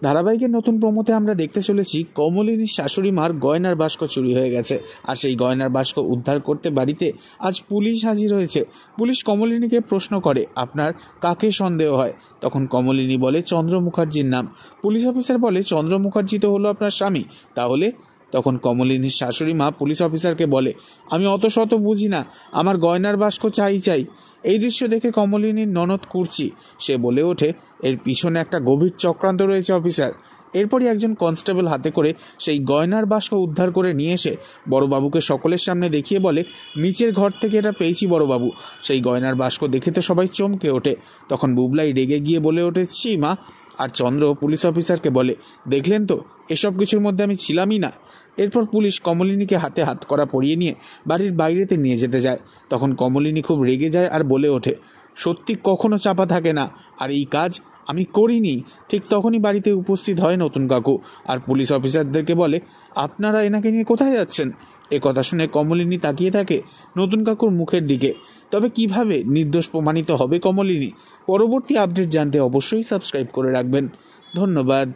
ধারাবাহিকের নতুন প্রোমোতে আমরা দেখতে চলেছি কমলিনীর শাশুড়ি মার গয়নার বাস্ক চুরি হয়ে গেছে, আর সেই গয়নার বাস্ক উদ্ধার করতে বাড়িতে আজ পুলিশ হাজির হয়েছে। পুলিশ কমলিনীকে প্রশ্ন করে, আপনার কাকে সন্দেহ হয়? তখন কমলিনী বলে, চন্দ্র মুখার্জির নাম। পুলিশ অফিসার বলে, চন্দ্র মুখার্জি তো হলো আপনার স্বামী, তাহলে? তখন কমলিনীর শাশুড়ি মা পুলিশ অফিসারকে বলে, আমি অত শত বুঝি না, আমার গয়নার বাস্ক চাই। এই দৃশ্য দেখে কমলিনীর ননদ কুর্চি, সে বলে ওঠে, এর পিছনে একটা গভীর চক্রান্ত রয়েছে অফিসার। এরপরই একজন কনস্টেবল হাতে করে সেই গয়নার বাস্ক উদ্ধার করে নিয়ে এসে বড়বাবুকে সকলের সামনে দেখিয়ে বলে, নিচের ঘর থেকে এটা পেয়েছি বড়বাবু। সেই গয়নার বাস্ক দেখে তো সবাই চমকে ওঠে। তখন বুবলাই রেগে গিয়ে বলে ওঠে, ছি মা। আর চন্দ্র পুলিশ অফিসারকে বলে, দেখলেন তো, এসব কিছুর মধ্যে আমি ছিলামই না। এরপর পুলিশ কমলিনীকে হাতে হাত করা পরিয়ে নিয়ে বাড়ির বাইরেতে নিয়ে যেতে যায়। তখন কমলিনী খুব রেগে যায় আর বলে ওঠে, সত্যি কখনো চাপা থাকে না, আর এই কাজ আমি করিনি। ঠিক তখনই বাড়িতে উপস্থিত হয় নতুন কাকু, আর পুলিশ অফিসারদেরকে বলে, আপনারা এনাকে নিয়ে কোথায় যাচ্ছেন? এ কথা শুনে কমলিনী তাকিয়ে থাকে নতুন কাকুর মুখের দিকে। তবে কিভাবে নির্দোষ প্রমাণিত হবে কমলিনী? পরবর্তী আপডেট জানতে অবশ্যই সাবস্ক্রাইব করে রাখবেন। ধন্যবাদ।